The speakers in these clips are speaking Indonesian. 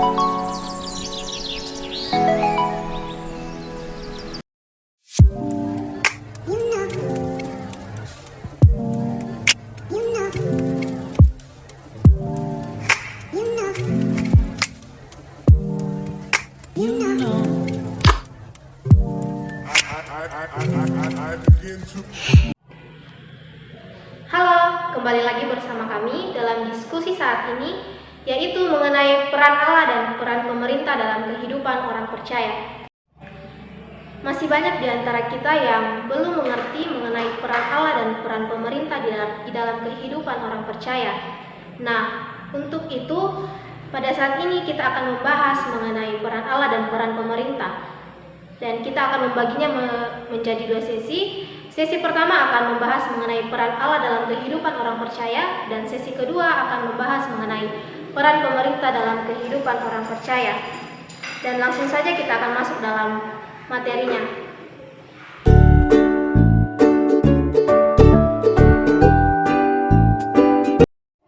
Halo, kembali lagi bersama kami dalam diskusi saat ini, yaitu mengenai peran Allah dan peran pemerintah dalam kehidupan orang percaya. Masih banyak di antara kita yang belum mengerti mengenai peran Allah dan peran pemerintah di dalam kehidupan orang percaya. Nah, untuk itu, pada saat ini kita akan membahas mengenai peran Allah dan peran pemerintah. Dan kita akan membaginya menjadi dua sesi. Sesi pertama akan membahas mengenai peran Allah dalam kehidupan orang percaya, dan sesi kedua akan membahas mengenai peran pemerintah dalam kehidupan orang percaya. Dan langsung saja kita akan masuk dalam materinya.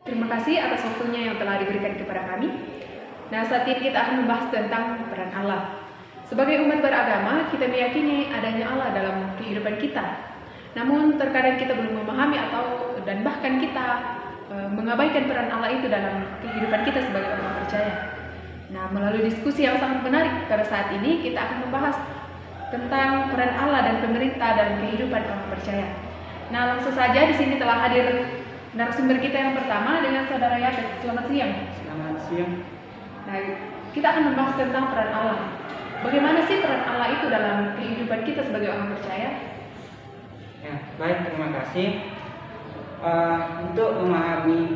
Terima kasih atas waktunya yang telah diberikan kepada kami. Nah, saat ini kita akan membahas tentang peran Allah. Sebagai umat beragama, kita meyakini adanya Allah dalam kehidupan kita. Namun terkadang kita belum memahami dan bahkan kita mengabaikan peran Allah itu dalam kehidupan kita sebagai orang percaya. Nah, melalui diskusi yang sangat menarik pada saat ini, kita akan membahas tentang peran Allah dan pemerintah dalam kehidupan orang percaya. Nah, langsung saja di sini telah hadir narasumber kita yang pertama dengan Saudara Yapet. Selamat siang. Selamat siang. Nah, kita akan membahas tentang peran Allah. Bagaimana sih peran Allah itu dalam kehidupan kita sebagai orang percaya? Ya, baik, terima kasih. Untuk memahami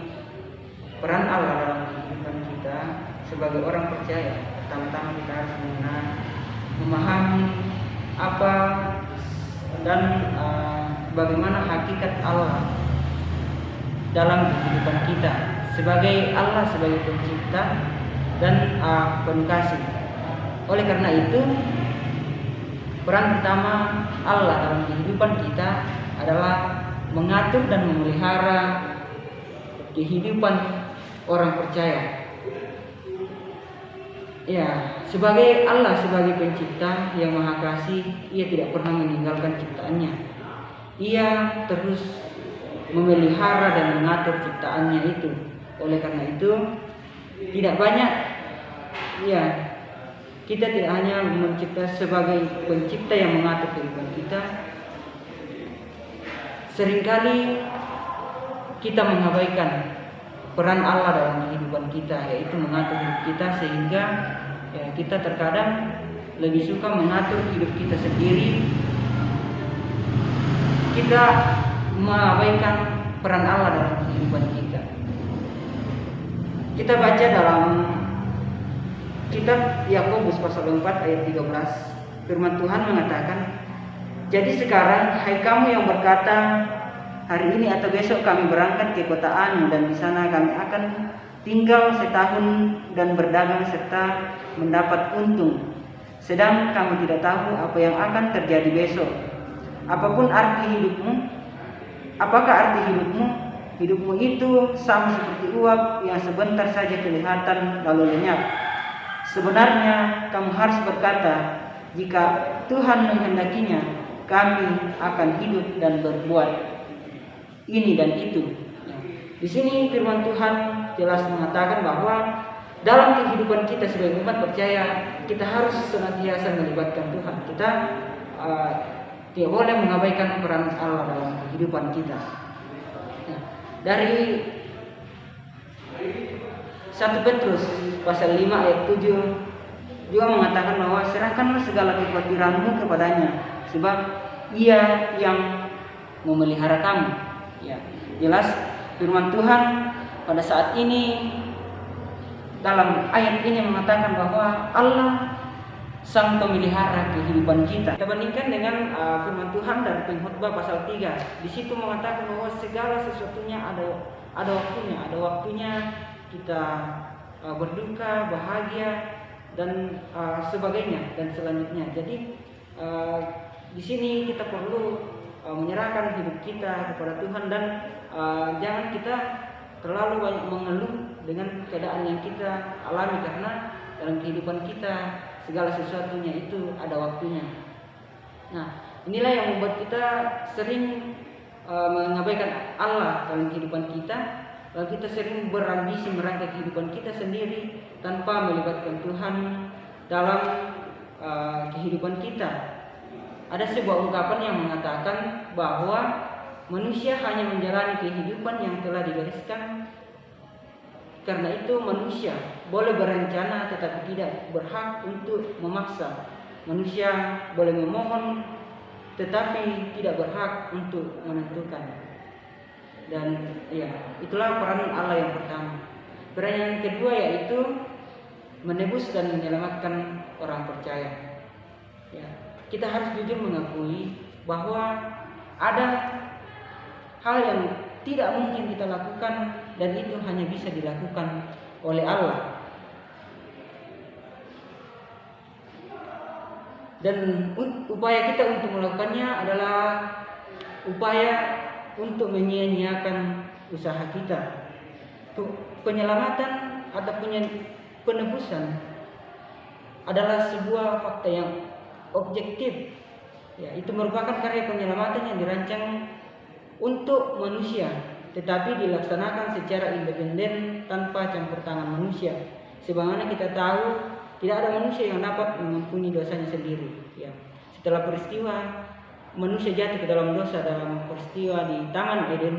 peran Allah dalam kehidupan kita sebagai orang percaya, pertama-tama kita harus memahami apa dan bagaimana hakikat Allah dalam kehidupan kita sebagai Allah, sebagai pencipta dan penuh kasih. Oleh karena itu, peran pertama Allah dalam kehidupan kita adalah mengatur dan memelihara kehidupan orang percaya. Ya, sebagai Allah, sebagai pencipta yang maha kasih, Ia tidak pernah meninggalkan ciptaannya. Ia terus memelihara dan mengatur ciptaannya itu. Oleh karena itu, tidak banyak kita tidak hanya mencipta sebagai pencipta yang mengatur kehidupan kita. Seringkali kita mengabaikan peran Allah dalam kehidupan kita, yaitu mengatur hidup kita, sehingga kita terkadang lebih suka mengatur hidup kita sendiri. Kita mengabaikan peran Allah dalam kehidupan kita. Kita baca dalam kitab Yakobus pasal 4 ayat 13, firman Tuhan mengatakan, "Jadi sekarang, hai kamu yang berkata, hari ini atau besok kami berangkat ke kota Anu, dan di sana kami akan tinggal setahun dan berdagang serta mendapat untung, sedang kamu tidak tahu apa yang akan terjadi besok. Apapun arti hidupmu? Apakah arti hidupmu? Hidupmu itu sama seperti uap yang sebentar saja kelihatan lalu lenyap. Sebenarnya kamu harus berkata, jika Tuhan menghendakinya, kami akan hidup dan berbuat ini dan itu." Di sini firman Tuhan jelas mengatakan bahwa dalam kehidupan kita sebagai umat percaya, kita harus senantiasa melibatkan Tuhan. Kita tidak boleh mengabaikan peran Allah dalam kehidupan kita. Dari 1 Petrus pasal 5 ayat 7 juga mengatakan bahwa serahkanlah segala kekhawatiranmu kepadanya, sebab Ia yang memelihara kamu. Ya, jelas firman Tuhan pada saat ini dalam ayat ini mengatakan bahwa Allah sang pemelihara kehidupan kita. Kita bandingkan dengan firman Tuhan dari Pengkhotbah pasal 3. Di situ mengatakan bahwa segala sesuatunya ada waktunya. Ada waktunya kita berduka, bahagia, dan sebagainya dan selanjutnya. Jadi di sini kita perlu menyerahkan hidup kita kepada Tuhan, dan jangan kita terlalu banyak mengeluh dengan keadaan yang kita alami, karena dalam kehidupan kita. Segala sesuatunya itu ada waktunya. Nah, inilah yang membuat kita sering mengabaikan Allah dalam kehidupan kita. Lalu kita sering berambisi merangkai kehidupan kita sendiri tanpa melibatkan Tuhan dalam kehidupan kita. Ada sebuah ungkapan yang mengatakan bahwa manusia hanya menjalani kehidupan yang telah digariskan. Karena itu manusia boleh berencana tetapi tidak berhak untuk memaksa. Manusia boleh memohon tetapi tidak berhak untuk menentukan. Dan ya, itulah peran Allah yang pertama. Peran yang kedua yaitu menebus dan menyelamatkan orang percaya. Ya, kita harus jujur mengakui bahwa ada hal yang tidak mungkin kita lakukan dan itu hanya bisa dilakukan oleh Allah. Dan upaya kita untuk melakukannya adalah upaya untuk menyia-nyiakan usaha kita. Penyelamatan atau penebusan adalah sebuah fakta yang objektif. Ya, itu merupakan karya penyelamatan yang dirancang untuk manusia, tetapi dilaksanakan secara independen tanpa campur tangan manusia. Sebagaimana kita tahu, tidak ada manusia yang dapat mengampuni dosanya sendiri. Ya. Setelah peristiwa manusia jatuh ke dalam dosa dalam peristiwa di Taman Eden,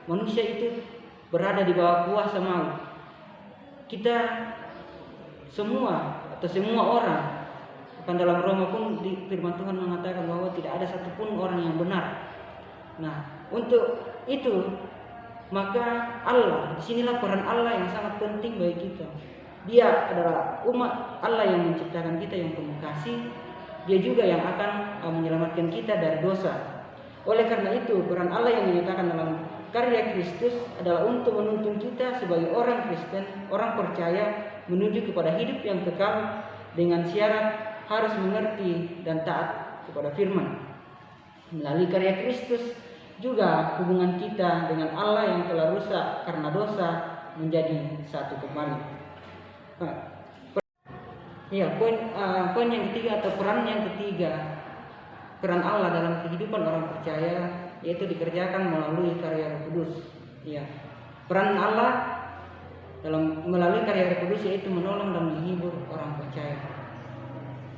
manusia itu berada di bawah kuasa maut. Kita semua atau semua orang, bahkan dalam Roma pun di firman Tuhan mengatakan bahwa tidak ada satupun orang yang benar. Nah, untuk itu maka Allah, disinilah peran Allah yang sangat penting bagi kita. Dia adalah umat Allah yang menciptakan kita, yang penuh kasih. Dia juga yang akan menyelamatkan kita dari dosa. Oleh karena itu, peran Allah yang dinyatakan dalam karya Kristus adalah untuk menuntun kita sebagai orang Kristen, orang percaya menuju kepada hidup yang kekal dengan syarat harus mengerti dan taat kepada firman. Melalui karya Kristus juga hubungan kita dengan Allah yang telah rusak karena dosa menjadi satu kembali. Ya, poin yang ketiga atau peran yang ketiga, peran Allah dalam kehidupan orang percaya yaitu dikerjakan melalui karya Roh Kudus. Ya, peran Allah melalui karya Roh Kudus yaitu menolong dan menghibur orang percaya.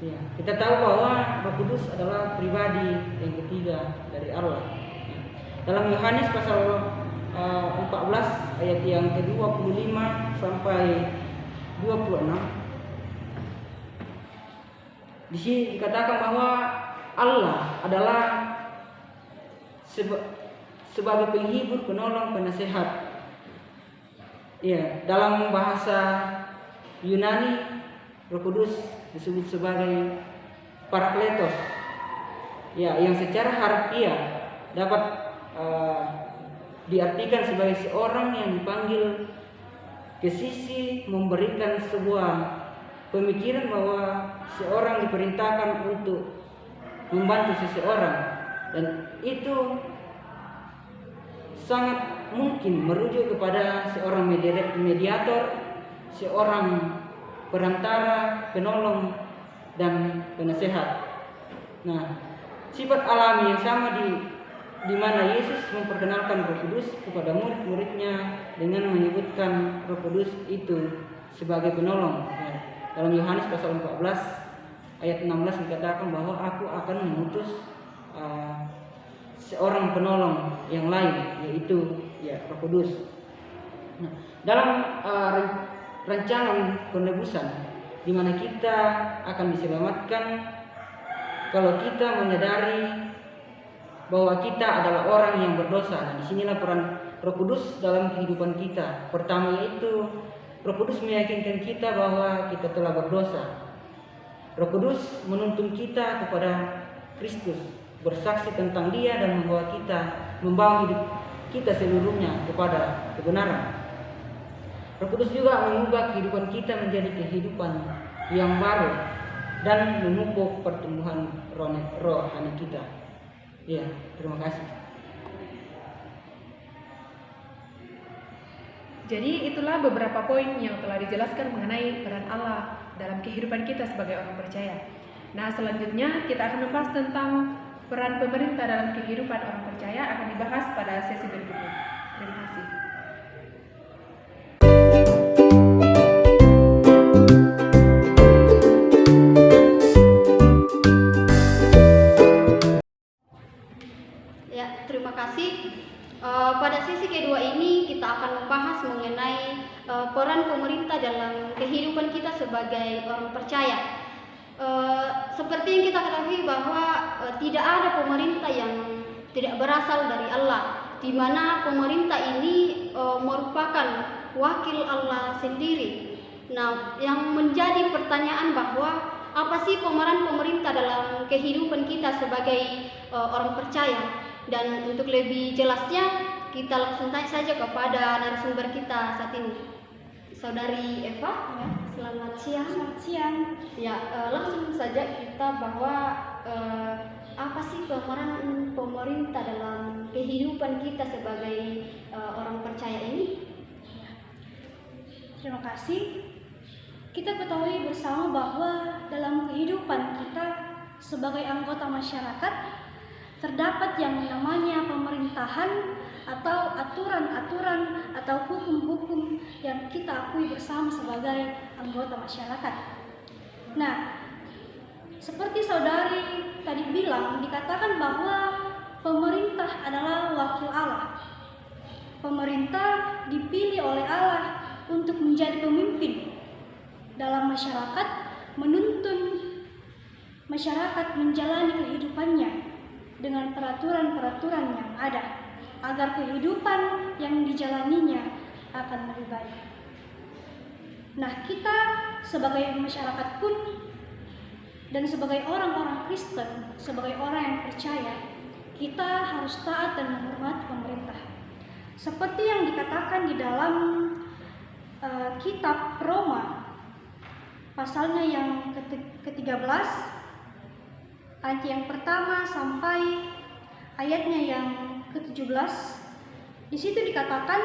Ya, kita tahu bahwa Roh Kudus adalah pribadi yang ketiga dari Allah. Ya. Dalam Yohanes pasal 14 ayat yang ke-25 sampai 26, di sini dikatakan bahwa Allah adalah sebagai penghibur, penolong, penasehat. Ya, dalam bahasa Yunani, Roh Kudus disebut sebagai Parakletos. Ya, yang secara harfiah dapat diartikan sebagai seorang yang dipanggil ke sisi memberikan sebuah pemikiran bahwa seorang diperintahkan untuk membantu seseorang, dan itu sangat mungkin merujuk kepada seorang mediator, seorang perantara, penolong, dan penasehat. Nah, sifat alami yang sama di mana Yesus memperkenalkan Roh Kudus kepada murid-muridnya dengan menyebutkan Roh Kudus itu sebagai penolong. Ya. Dalam Yohanes pasal 14 ayat 16 dikatakan bahwa aku akan mengutus seorang penolong yang lain, yaitu ya Roh Kudus. Nah, dalam rancangan penebusan di mana kita akan diselamatkan kalau kita menyadari bahwa kita adalah orang yang berdosa. Nah, disinilah peran Roh Kudus dalam kehidupan kita. Pertama yaitu Roh Kudus meyakinkan kita bahwa kita telah berdosa. Roh Kudus menuntun kita kepada Kristus, bersaksi tentang Dia dan membawa hidup kita seluruhnya kepada kebenaran. Roh Kudus juga mengubah kehidupan kita menjadi kehidupan yang baru dan memupuk pertumbuhan rohani kita. Ya, terima kasih. Jadi itulah beberapa poin yang telah dijelaskan mengenai peran Allah dalam kehidupan kita sebagai orang percaya. Nah, selanjutnya kita akan membahas tentang peran pemerintah dalam kehidupan orang percaya, akan dibahas pada sesi berikutnya. Terima kasih. Ya, terima kasih. Pada sesi kedua ini kita akan membahas mengenai peran pemerintah dalam kehidupan kita sebagai orang percaya. Seperti yang kita ketahui bahwa tidak ada pemerintah yang tidak berasal dari Allah, di mana pemerintah ini merupakan wakil Allah sendiri. Nah, yang menjadi pertanyaan bahwa apa sih pemeran pemerintah dalam kehidupan kita sebagai orang percaya? Dan untuk lebih jelasnya, kita langsung tanya saja kepada narasumber kita saat ini, Saudari Eva. Ya. Selamat siang. Selamat siang. Ya, langsung saja kita bahwa apa sih pemeran pemerintah dalam kehidupan kita sebagai orang percaya ini? Terima kasih. Kita ketahui bersama bahwa dalam kehidupan kita sebagai anggota masyarakat terdapat yang namanya pemerintahan atau aturan-aturan atau hukum-hukum yang kita akui bersama sebagai anggota masyarakat. Nah, seperti saudari tadi bilang, dikatakan bahwa pemerintah adalah wakil Allah. Pemerintah dipilih oleh Allah untuk menjadi pemimpin dalam masyarakat, menuntun masyarakat menjalani kehidupannya dengan peraturan-peraturan yang ada, agar kehidupan yang dijalaninya akan lebih baik. Nah, kita sebagai masyarakat pun dan sebagai orang-orang Kristen, sebagai orang yang percaya, kita harus taat dan menghormati pemerintah. Seperti yang dikatakan di dalam kitab Roma, pasalnya yang ke-13, ayat yang pertama sampai ayatnya yang ke-17. Di situ dikatakan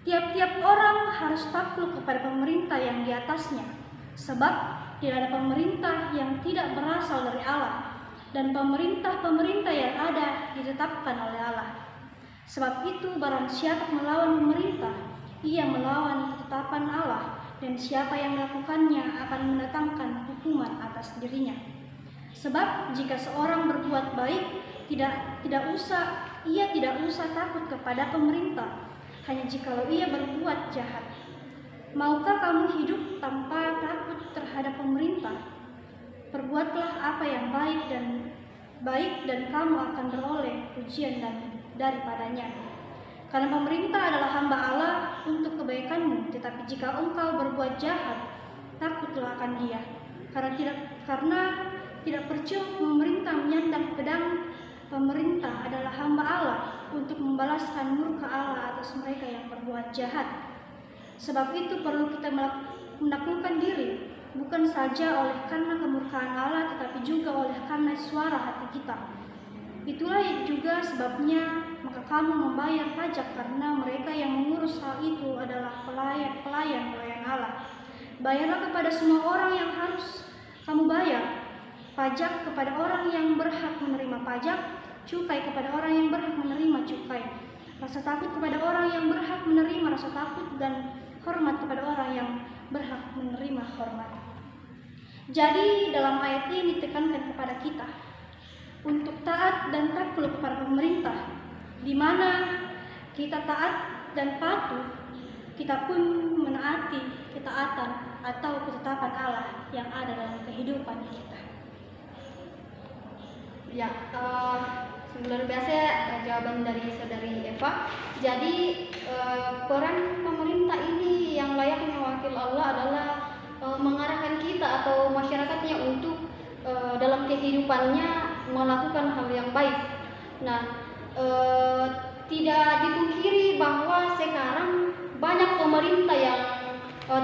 tiap-tiap orang harus takluk kepada pemerintah yang di atasnya, sebab tidak ada pemerintah yang tidak berasal dari Allah, dan pemerintah-pemerintah yang ada ditetapkan oleh Allah. Sebab itu barang siapa melawan pemerintah, ia melawan ketetapan Allah, dan siapa yang melakukannya akan mendatangkan hukuman atas dirinya. Sebab jika seorang berbuat baik, ia tidak usah takut kepada pemerintah, hanya jikalau ia berbuat jahat. Maukah kamu hidup tanpa takut terhadap pemerintah? Perbuatlah apa yang baik dan kamu akan beroleh pujian daripadanya. Karena pemerintah adalah hamba Allah untuk kebaikanmu, tetapi jika engkau berbuat jahat, takutlah akan dia. Karena tidak percuma pemerintah menyandang pedang. Pemerintah adalah hamba Allah untuk membalaskan murka Allah atas mereka yang berbuat jahat. Sebab itu perlu kita menaklukkan diri, bukan saja oleh karena kemurkaan Allah, tetapi juga oleh karena suara hati kita. Itulah juga sebabnya maka kamu membayar pajak, karena mereka yang mengurus hal itu adalah pelayan Allah. Bayarlah kepada semua orang yang harus kamu bayar, pajak kepada orang yang berhak menerima pajak, cukai kepada orang yang berhak menerima cukai, rasa takut kepada orang yang berhak menerima rasa takut, dan hormat kepada orang yang berhak menerima hormat. Jadi dalam ayat ini ditekankan kepada kita untuk taat dan takluk kepada pemerintah, di mana kita taat dan patuh, kita pun menaati ketaatan atau ketetapan Allah yang ada dalam kehidupan kita. Ya, luar biasa jawaban dari Saudari Eva. Jadi peran pemerintah ini yang layaknya wakil Allah adalah mengarahkan kita atau masyarakatnya untuk dalam kehidupannya melakukan hal yang baik. Nah, tidak dipungkiri bahwa sekarang banyak pemerintah yang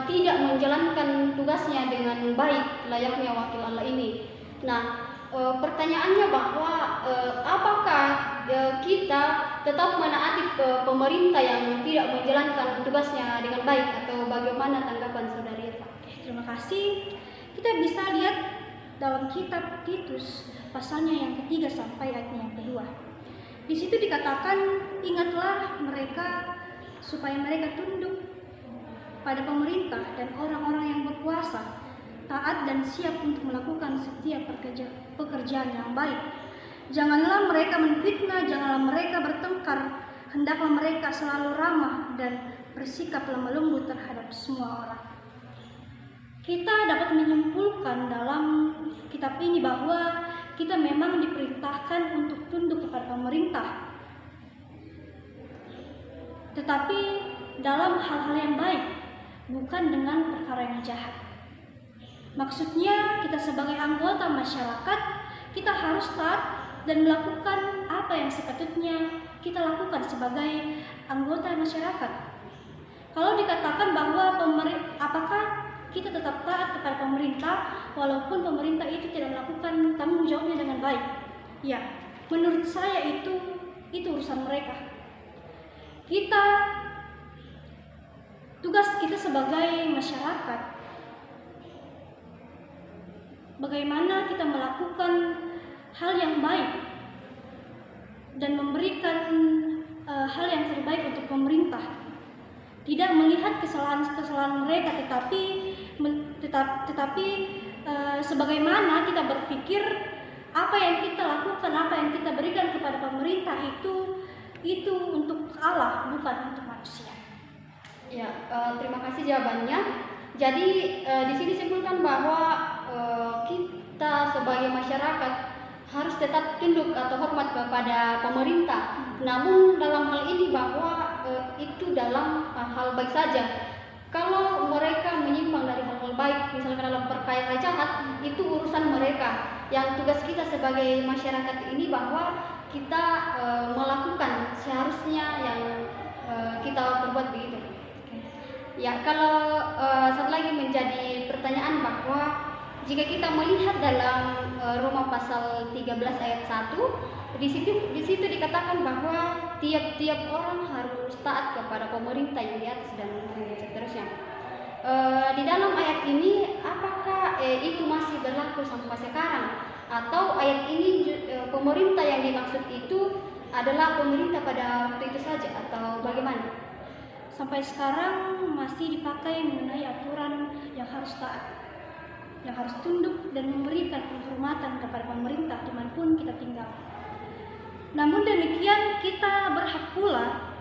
tidak menjalankan tugasnya dengan baik layaknya wakil Allah ini. Nah, pertanyaannya bahwa apakah kita tetap menaati pemerintah yang tidak menjalankan tugasnya dengan baik, atau bagaimana tanggapan saudari Eva? Terima kasih. Kita bisa lihat dalam kitab Titus pasalnya yang ketiga sampai ayatnya yang kedua. Di situ dikatakan, ingatlah mereka supaya mereka tunduk pada pemerintah dan orang-orang yang berkuasa, taat dan siap untuk melakukan setiap pekerjaan yang baik. Janganlah mereka menfitnah, janganlah mereka bertengkar, hendaklah mereka selalu ramah dan bersikap lemah lembut terhadap semua orang. Kita dapat menyimpulkan dalam kitab ini bahwa kita memang diperintahkan untuk tunduk kepada pemerintah, tetapi dalam hal-hal yang baik, bukan dengan perkara yang jahat. Maksudnya kita sebagai anggota masyarakat, kita harus taat dan melakukan apa yang sepatutnya kita lakukan sebagai anggota masyarakat. Kalau dikatakan bahwa apakah kita tetap taat kepada pemerintah walaupun pemerintah itu tidak melakukan tanggung jawabnya dengan baik? Ya, menurut saya itu urusan mereka. Tugas kita sebagai masyarakat, bagaimana kita melakukan hal yang baik dan memberikan hal yang terbaik untuk pemerintah. Tidak melihat kesalahan mereka, tetapi sebagaimana kita berpikir apa yang kita lakukan, apa yang kita berikan kepada pemerintah itu untuk Allah, bukan untuk manusia. Ya, terima kasih jawabannya. Jadi di sini simpulkan bahwa kita sebagai masyarakat harus tetap tunduk atau hormat kepada pemerintah. Namun dalam hal ini bahwa itu dalam hal baik saja. Kalau mereka menyimpang dari hal-hal baik, misalkan dalam perkara jahat, itu urusan mereka. Yang tugas kita sebagai masyarakat ini bahwa kita melakukan seharusnya yang kita perbuat begitu. Ya, kalau satu lagi menjadi pertanyaan bahwa jika kita melihat dalam Roma pasal 13 ayat 1, di situ dikatakan bahwa tiap-tiap orang harus taat kepada pemerintah yang di atas dan seterusnya. Di dalam ayat ini apakah itu masih berlaku sampai sekarang, atau ayat ini pemerintah yang dimaksud itu adalah pemerintah pada waktu itu saja, atau bagaimana? Sampai sekarang masih dipakai mengenai aturan yang harus taat, yang harus tunduk dan memberikan penghormatan kepada pemerintah dimanapun kita tinggal. Namun demikian, kita berhak pula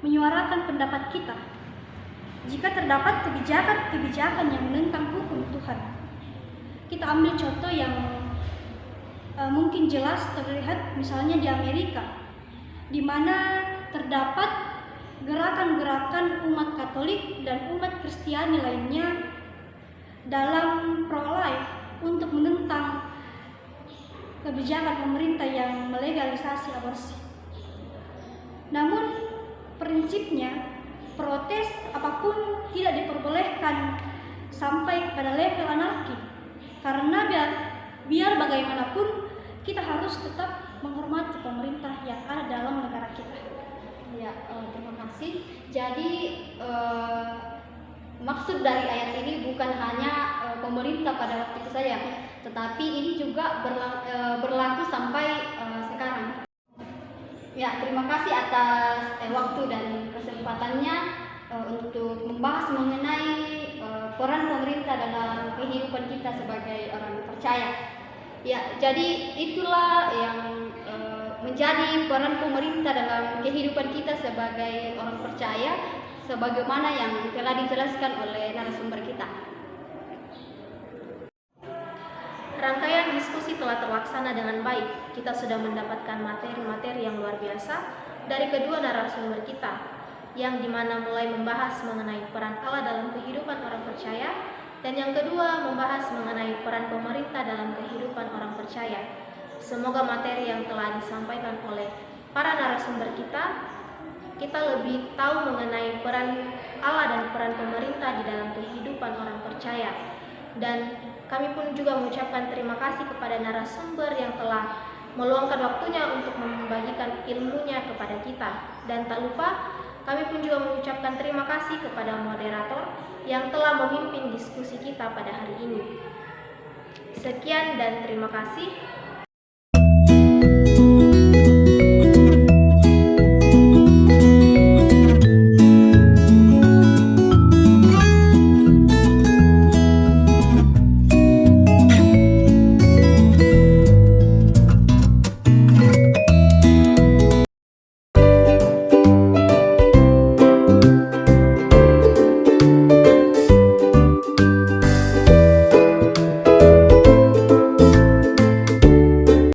menyuarakan pendapat kita jika terdapat kebijakan-kebijakan yang menentang hukum Tuhan. Kita ambil contoh yang mungkin jelas terlihat, misalnya di Amerika, di mana terdapat gerakan-gerakan umat Katolik dan umat Kristiani lainnya dalam pro-life untuk menentang kebijakan pemerintah yang melegalisasi aborsi. Namun prinsipnya protes apapun tidak diperbolehkan sampai kepada level anarki, karena biar bagaimanapun kita harus tetap menghormati pemerintah yang ada dalam negara kita. Ya, terima kasih. Jadi maksud dari ayat ini bukan hanya pemerintah pada waktu itu saja, tetapi ini juga berlaku sampai sekarang. Ya, terima kasih atas waktu dan kesempatannya untuk membahas mengenai peran pemerintah dalam kehidupan kita sebagai orang percaya. Ya, jadi itulah yang menjadi peran pemerintah dalam kehidupan kita sebagai orang percaya, sebagaimana yang telah dijelaskan oleh narasumber kita. Rangkaian diskusi telah terlaksana dengan baik. Kita sudah mendapatkan materi-materi yang luar biasa dari kedua narasumber kita, yang dimana mulai membahas mengenai peran Allah dalam kehidupan orang percaya, dan yang kedua membahas mengenai peran pemerintah dalam kehidupan orang percaya. Semoga materi yang telah disampaikan oleh para narasumber kita lebih tahu mengenai peran Allah dan peran pemerintah di dalam kehidupan orang percaya. Dan kami pun juga mengucapkan terima kasih kepada narasumber yang telah meluangkan waktunya untuk membagikan ilmunya kepada kita. Dan tak lupa, kami pun juga mengucapkan terima kasih kepada moderator yang telah memimpin diskusi kita pada hari ini. Sekian dan terima kasih.